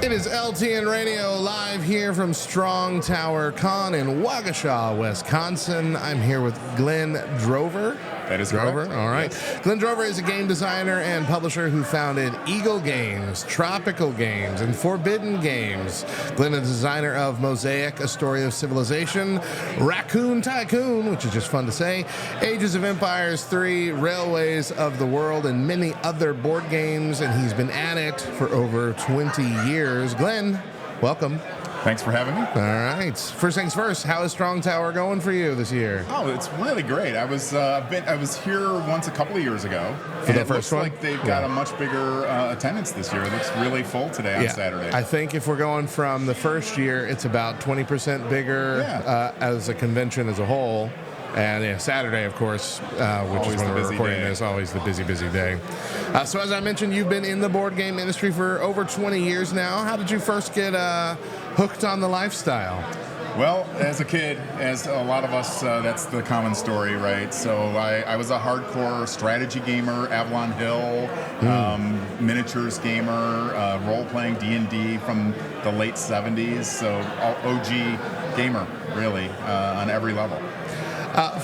It is LTN Radio live here from Strong Tower Con in Waukesha, Wisconsin. I'm here with Glenn Drover. That is Drover, correct. all right. Yes. Glenn Drover is a game designer and publisher who founded Eagle Games, Tropical Games, and Forbidden Games. Glenn is designer of Mosaic, A Story of Civilization, Raccoon Tycoon, which is just fun to say, Ages of Empires 3, Railways of the World, and many other board games, and he's been at it for over 20 years. Glenn, welcome. Thanks for having me. All right. First things first, how is Strong Tower going for you this year? Oh, it's really great. I was here once a couple of years ago. For the it first looks one? like they've got a much bigger attendance this year. It looks really full today on Saturday. I think if we're going from the first year, it's about 20% bigger as a convention as a whole. And Saturday, of course, which Always is when the we're busy recording day. this, always the busy day. So as I mentioned, you've been in the board game industry for over 20 years now. How did you first get hooked on the lifestyle? Well, as a kid, as a lot of us, that's the common story, right? So I was a hardcore strategy gamer, Avalon Hill, miniatures gamer, role-playing D&D from the late 70s. So OG gamer, really, on every level.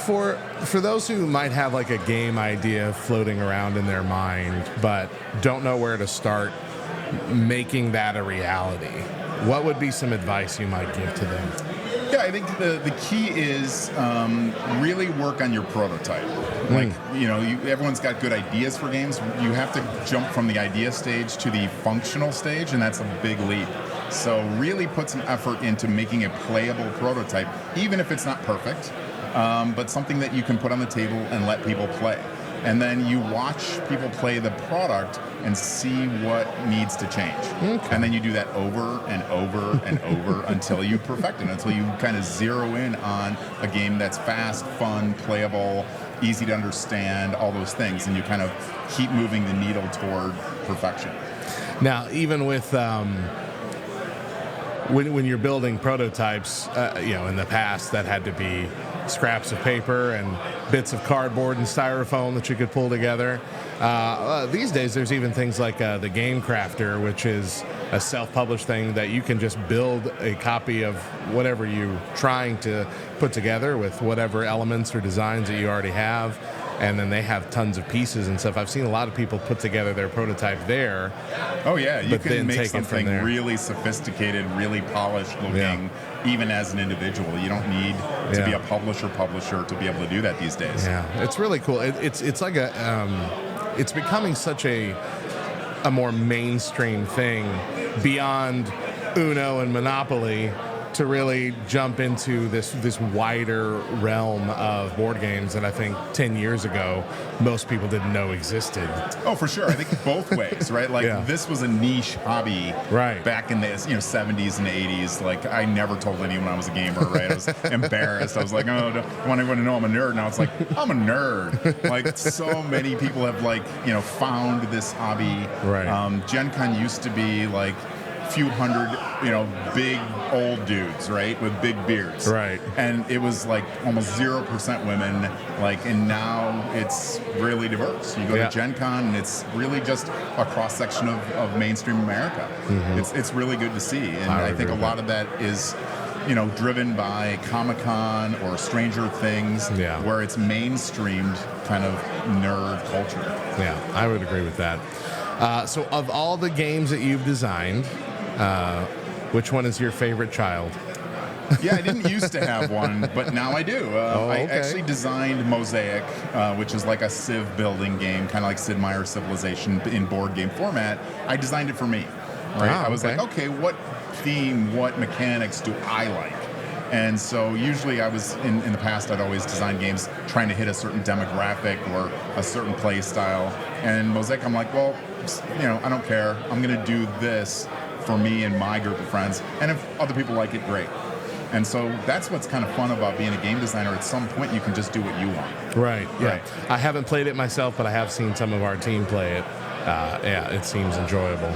For those who might have like a game idea floating around in their mind but don't know where to start making that a reality, what would be some advice you might give to them? Yeah, I think the key is really work on your prototype. Like, everyone's got good ideas for games. You have to jump from the idea stage to the functional stage, and that's a big leap. So really put some effort into making a playable prototype, even if it's not perfect. But something that you can put on the table and let people play. And then you watch people play the product and see what needs to change. Okay. And then you do that over and over and over until you perfect it, until you kind of zero in on a game that's fast, fun, playable, easy to understand, all those things. And you kind of keep moving the needle toward perfection. Now, even with... When you're building prototypes, in the past, that had to be scraps of paper and bits of cardboard and styrofoam that you could pull together. These days, there's even things like the Game Crafter, which is a self-published thing that you can just build a copy of whatever you're trying to put together with whatever elements or designs that you already have. And then they have tons of pieces and stuff. I've seen a lot of people put together their prototype there. Oh, yeah. You can make take something really sophisticated, really polished looking, even as an individual. You don't need to be a publisher to be able to do that these days. Yeah, it's really cool. It's like it's becoming such a more mainstream thing beyond Uno and Monopoly, to really jump into this wider realm of board games that I think 10 years ago most people didn't know existed. Oh, for sure. I think both ways, right? Like this was a niche hobby back in the 70s and 80s. Like I never told anyone I was a gamer, right? I was embarrassed. I was like, oh, I don't want anyone to know I'm a nerd. Now it's like, I'm a nerd. Like so many people have found this hobby. Right. Gen Con used to be like few hundred, big old dudes, right, with big beards, right, and it was like almost 0% women, and now it's really diverse. You go to Gen Con and it's really just a cross section of mainstream America. Mm-hmm. It's really good to see, and I think a lot of that is driven by Comic-Con or Stranger Things, where it's mainstreamed kind of nerd culture. Yeah, I would agree with that. So of all the games that you've designed, which one is your favorite child? Yeah, I didn't used to have one, but now I do. I actually designed Mosaic, which is like a civ building game, kind of like Sid Meier's Civilization in board game format. I designed it for me. Right? I was like, okay, what theme, what mechanics do I like? And so usually I was, in the past, I'd always design games trying to hit a certain demographic or a certain play style. And Mosaic, I'm like, well, I don't care. I'm going to do this for me and my group of friends. And if other people like it, great. And so that's what's kind of fun about being a game designer. At some point, you can just do what you want. Right, yeah. I haven't played it myself, but I have seen some of our team play it. It seems enjoyable.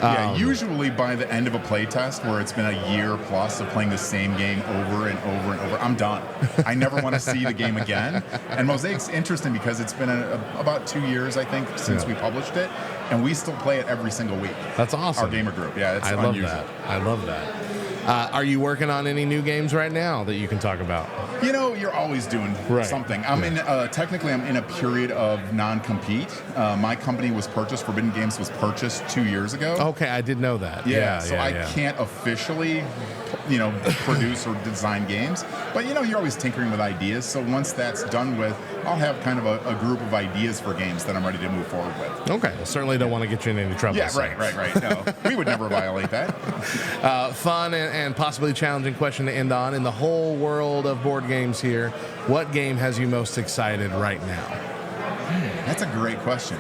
Yeah, usually by the end of a play test where it's been a year plus of playing the same game over and over and over, I'm done. I never want to see the game again. And Mosaic's interesting because it's been about 2 years, I think, since we published it. and we still play it every single week. That's awesome. Our gamer group, yeah, it's I unusual. love that. I love that. Are you working on any new games right now that you can talk about? You know, you're always doing something. Technically, I'm in a period of non-compete. My company was purchased, Forbidden Games was purchased 2 years ago. Okay, I did know that. So I can't officially, produce or design games. But, you're always tinkering with ideas. So once that's done with, I'll have kind of a group of ideas for games that I'm ready to move forward with. Okay, well, certainly don't want to get you in any trouble. Yeah, right. No, we would never violate that. Fun and possibly challenging question to end on. In the whole world of board games here, what game has you most excited right now? That's a great question.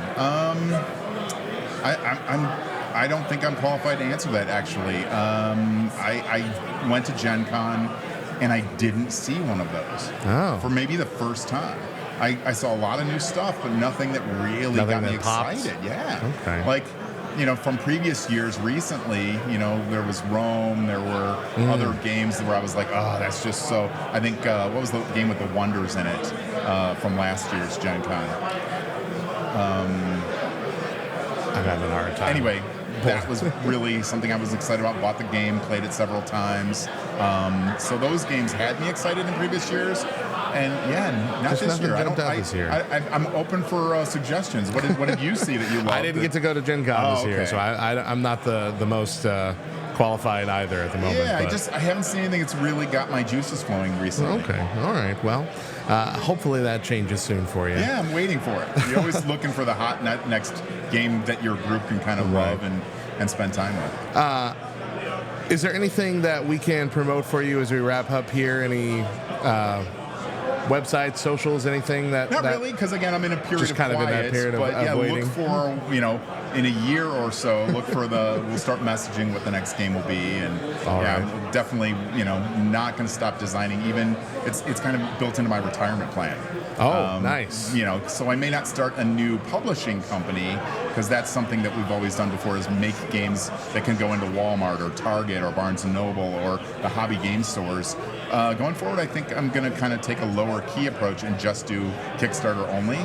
I don't think I'm qualified to answer that, actually. I went to Gen Con, and I didn't see one of those for maybe the first time. I saw a lot of new stuff, but nothing that really got me excited. Yeah. Okay. Like, from previous years recently, there was Rome, there were other games where I was like, oh, that's just so... I think, what was the game with the Wonders in it from last year's Gen Con? I'm having a hard time. Anyway, that was really something I was excited about. Bought the game, played it several times. So those games had me excited in previous years. And not this year. This year. I'm open for suggestions. What did you see that you loved? I didn't get to go to Gen Con this year, so I'm not the most qualified either at the moment. Yeah, I haven't seen anything that's really got my juices flowing recently. Okay, all right. Well, hopefully that changes soon for you. Yeah, I'm waiting for it. You're always looking for the hot next game that your group can kind of love and spend time with. Is there anything that we can promote for you as we wrap up here? Any websites, socials, anything that... Not really, because again, I'm in a period just of kind quiet, of in that period of waiting. Look for, in a year or so, we'll start messaging what the next game will be, and I'm definitely, not going to stop designing. Even it's kind of built into my retirement plan. Oh, nice. So I may not start a new publishing company, because that's something that we've always done before, is make games that can go into Walmart or Target or Barnes & Noble or the hobby game stores. Going forward, I think I'm going to kind of take a lower key approach and just do Kickstarter only,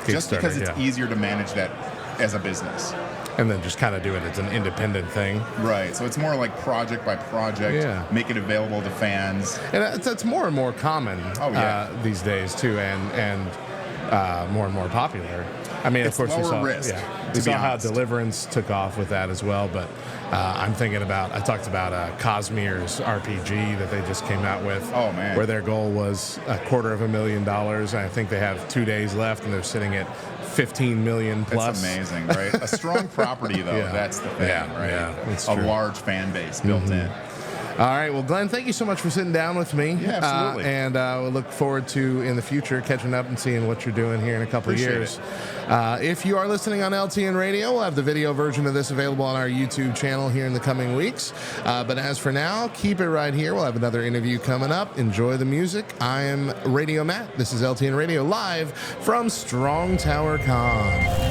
just because it's easier to manage that as a business. And then just kind of do it as an independent thing. Right. So it's more like project by project, make it available to fans. And that's more and more common these days, too, and more and more popular. I mean, it's of course, we saw how Deliverance took off with that as well, but I'm thinking about, I talked about Cosmere's RPG that they just came out with. Oh, man. Where their goal was $250,000. I think they have 2 days left, and they're sitting at 15 million plus. That's amazing, right? A strong property, though, that's the thing, right? Yeah, that's a true. large fan base built in. All right. Well, Glenn, thank you so much for sitting down with me. Yeah, absolutely. And we'll look forward to, in the future, catching up and seeing what you're doing here in a couple of years. If you are listening on LTN Radio, we'll have the video version of this available on our YouTube channel here in the coming weeks. But as for now, keep it right here. We'll have another interview coming up. Enjoy the music. I am Radio Matt. This is LTN Radio live from Strong Tower Con.